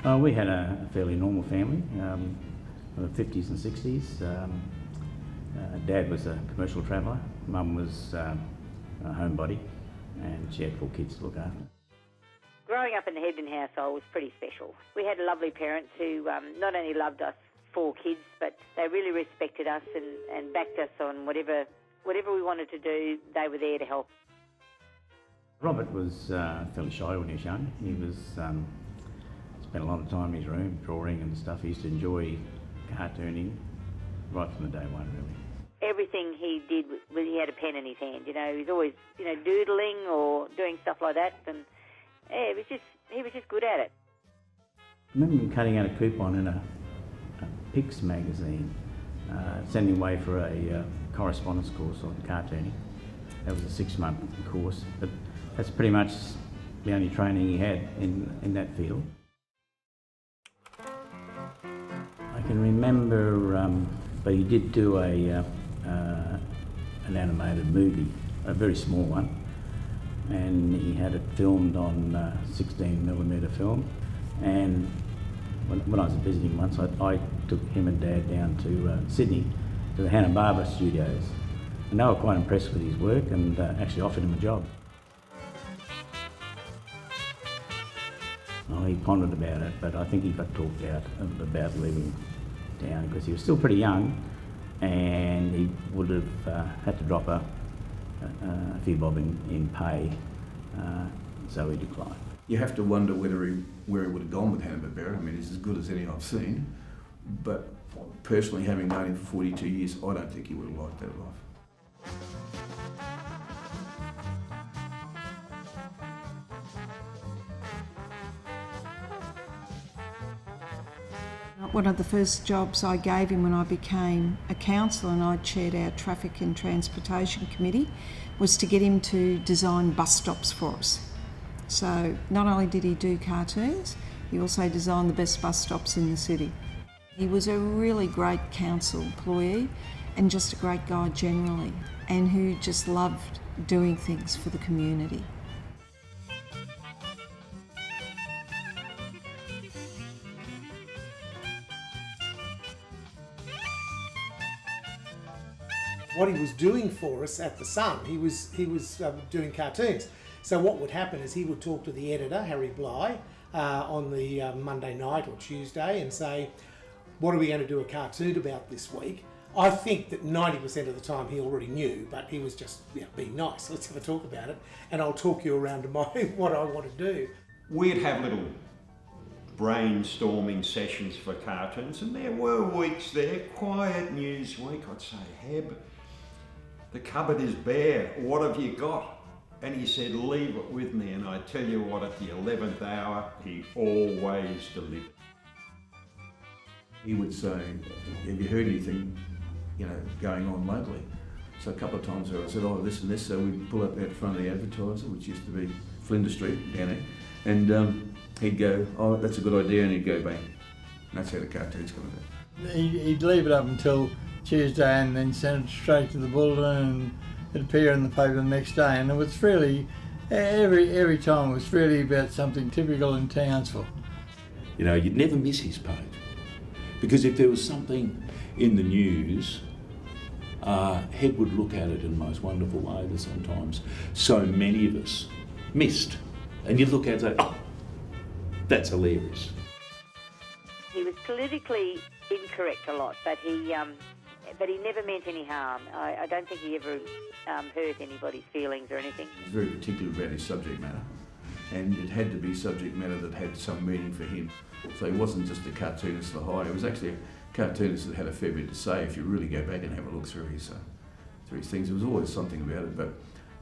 We had a fairly normal family, in the 50s and 60s. Dad was a commercial traveller, Mum was a homebody, and she had 4 kids to look after. Growing up in the Hebden household was pretty special. We had lovely parents who not only loved us 4 kids, but they really respected us and backed us on whatever we wanted to do. They were there to help. Robert was fairly shy when he was young. He was spent a lot of time in his room drawing and stuff. He used to enjoy cartooning right from the day one, really. Everything he did, he had a pen in his hand. You know, he was always, doodling or doing stuff like that, and yeah, he was just good at it. I remember him cutting out a coupon in a Pix magazine, sending away for a correspondence course on cartooning. That was a 6-month course, but that's pretty much the only training he had in that field. I can remember, but he did do an animated movie, a very small one, and he had it filmed on 16mm film. And when I was visiting once, I took him and Dad down to Sydney to the Hanna-Barbera studios, and they were quite impressed with his work and actually offered him a job. Well, he pondered about it, but I think he got talked out about leaving town because he was still pretty young, and he would have had to drop a few bob in pay, so he declined. You have to wonder where he would have gone with Hanna-Barbera. I mean, he's as good as any I've seen, but personally, having known him for 42 years, I don't think he would have liked that life. One of the first jobs I gave him when I became a councillor and I chaired our Traffic and Transportation Committee was to get him to design bus stops for us. So not only did he do cartoons, he also designed the best bus stops in the city. He was a really great council employee and just a great guy generally, and who just loved doing things for the community. What he was doing for us at the Sun, he was doing cartoons. So what would happen is he would talk to the editor, Harry Bly, on the Monday night or Tuesday and say, what are we going to do a cartoon about this week? I think that 90% of the time he already knew, but he was just being nice. Let's have a talk about it, and I'll talk you around to what I want to do. We'd have little brainstorming sessions for cartoons, and there were weeks there, quiet news week, I'd say, Heb, the cupboard is bare, what have you got? And he said, leave it with me, and I tell you what, at the 11th hour, he always delivered. He would say, have you heard anything, going on locally? So a couple of times I said, oh, this and this, so we'd pull up out front of the Advertiser, which used to be Flinders Street down there, and he'd go, oh, that's a good idea, and he'd go bang. And that's how the cartoons come about. He'd leave it up until Tuesday and then send it straight to the bulletin, and it'd appear in the paper the next day. And it was really, every time it was really about something typical in Townsville. You'd never miss his page, because if there was something in the news, HEB would look at it in the most wonderful way that sometimes so many of us missed. And you'd look at it and say, oh, that's hilarious. He was politically incorrect a lot, but he never meant any harm. I don't think he ever hurt anybody's feelings or anything. He was very particular about his subject matter, and it had to be subject matter that had some meaning for him. So he wasn't just a cartoonist for hire, he was actually a cartoonist that had a fair bit to say if you really go back and have a look through his things. There was always something about it, but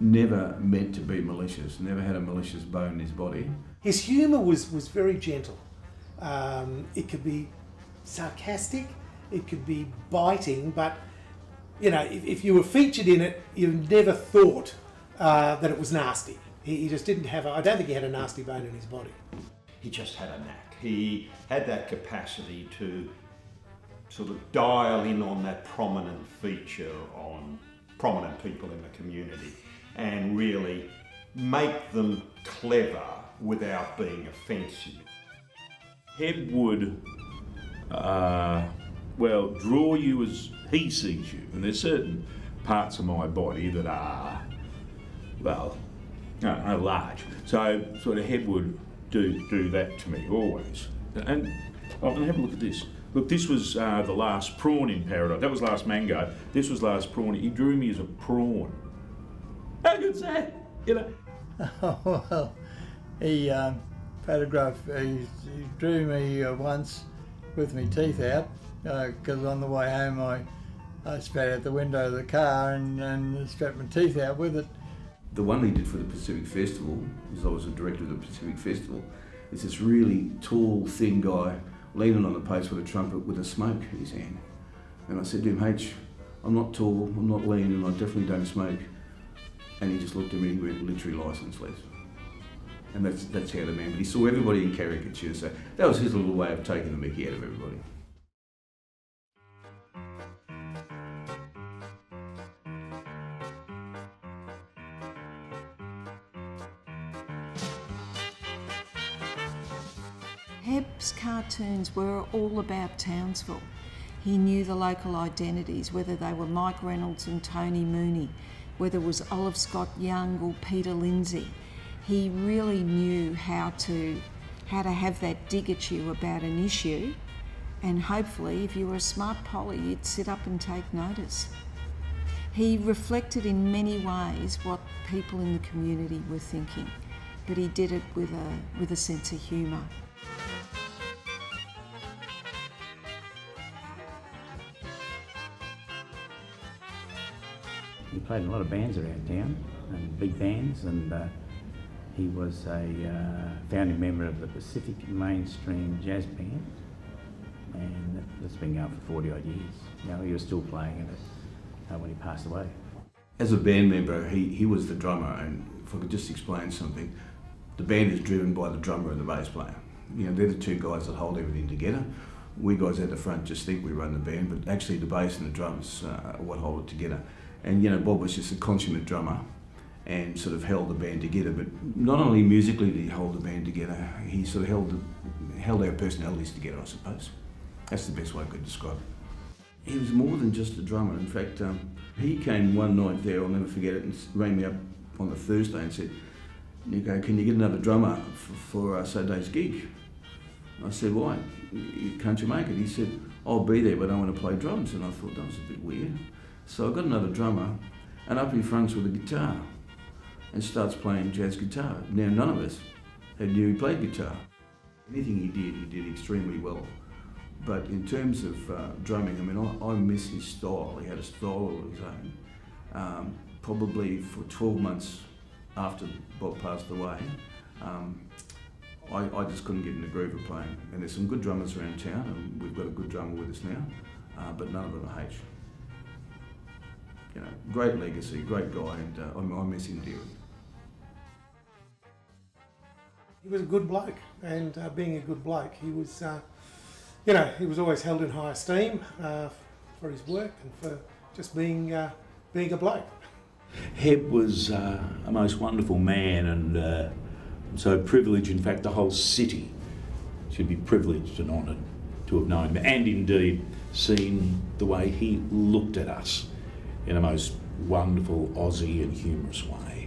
never meant to be malicious, never had a malicious bone in his body. His humour was very gentle. It could be sarcastic, it could be biting, but if you were featured in it, you never thought that it was nasty. He just didn't have I don't think he had a nasty bone in his body. He just had a knack. He had that capacity to sort of dial in on that prominent feature on prominent people in the community and really make them clever without being offensive. Heb would, well, draw you as he sees you. And there's certain parts of my body that are, well, no, large. So sort of Heb would do that to me always. And have a look at this. Look, this was the last prawn in Paradise. That was last mango. This was last prawn. He drew me as a prawn. How good's that? You know. Oh, well, he photographed, he drew me once with my teeth out, because on the way home I spat out the window of the car and spat my teeth out with it. The one he did for the Pacific Festival, because I was the director of the Pacific Festival, is this really tall, thin guy leaning on the post with a trumpet with a smoke in his hand. And I said to him, H, I'm not tall, I'm not lean, and I definitely don't smoke. And he just looked at me and went, literally licenseless. And that's how the man, but he saw everybody in caricature, so that was his little way of taking the mickey out of everybody. Heb's cartoons were all about Townsville. He knew the local identities, whether they were Mike Reynolds and Tony Mooney, whether it was Olive Scott Young or Peter Lindsay. He really knew how to have that dig at you about an issue, and hopefully if you were a smart Polly you'd sit up and take notice. He reflected in many ways what people in the community were thinking, but he did it with a sense of humour. He played in a lot of bands around town, and big bands, and he was a founding member of the Pacific Mainstream Jazz Band, and that's been going for 40 odd years. You know, he was still playing in it when he passed away. As a band member, he was the drummer, and if I could just explain something, the band is driven by the drummer and the bass player. You know, they're the two guys that hold everything together. We guys at the front just think we run the band, but actually the bass and the drums are what hold it together. And you know, Bob was just a consummate drummer and sort of held the band together, but not only musically did he hold the band together, he sort of held our personalities together, I suppose. That's the best way I could describe it. He was more than just a drummer. In fact, he came one night there, I'll never forget it, and rang me up on the Thursday and said, Nico, can you get another drummer for Saturday's gig? I said, why? Can't you make it? He said, I'll be there, but I want to play drums. And I thought, that was a bit weird. So I got another drummer, and up he fronts with a guitar and starts playing jazz guitar. Now, none of us had knew he played guitar. Anything he did extremely well. But in terms of drumming, I mean, I miss his style. He had a style of his own. Probably for 12 months after Bob passed away, I just couldn't get in the groove of playing. And there's some good drummers around town, and we've got a good drummer with us now, but none of them are H. You know, great legacy, great guy, and I miss him dearly. He was a good bloke, and being a good bloke, he was, you know, he was always held in high esteem for his work and for just being a bloke. Heb was a most wonderful man, and so privileged. In fact, the whole city should be privileged and honoured to have known him, and indeed seen the way he looked at us in a most wonderful Aussie and humorous way.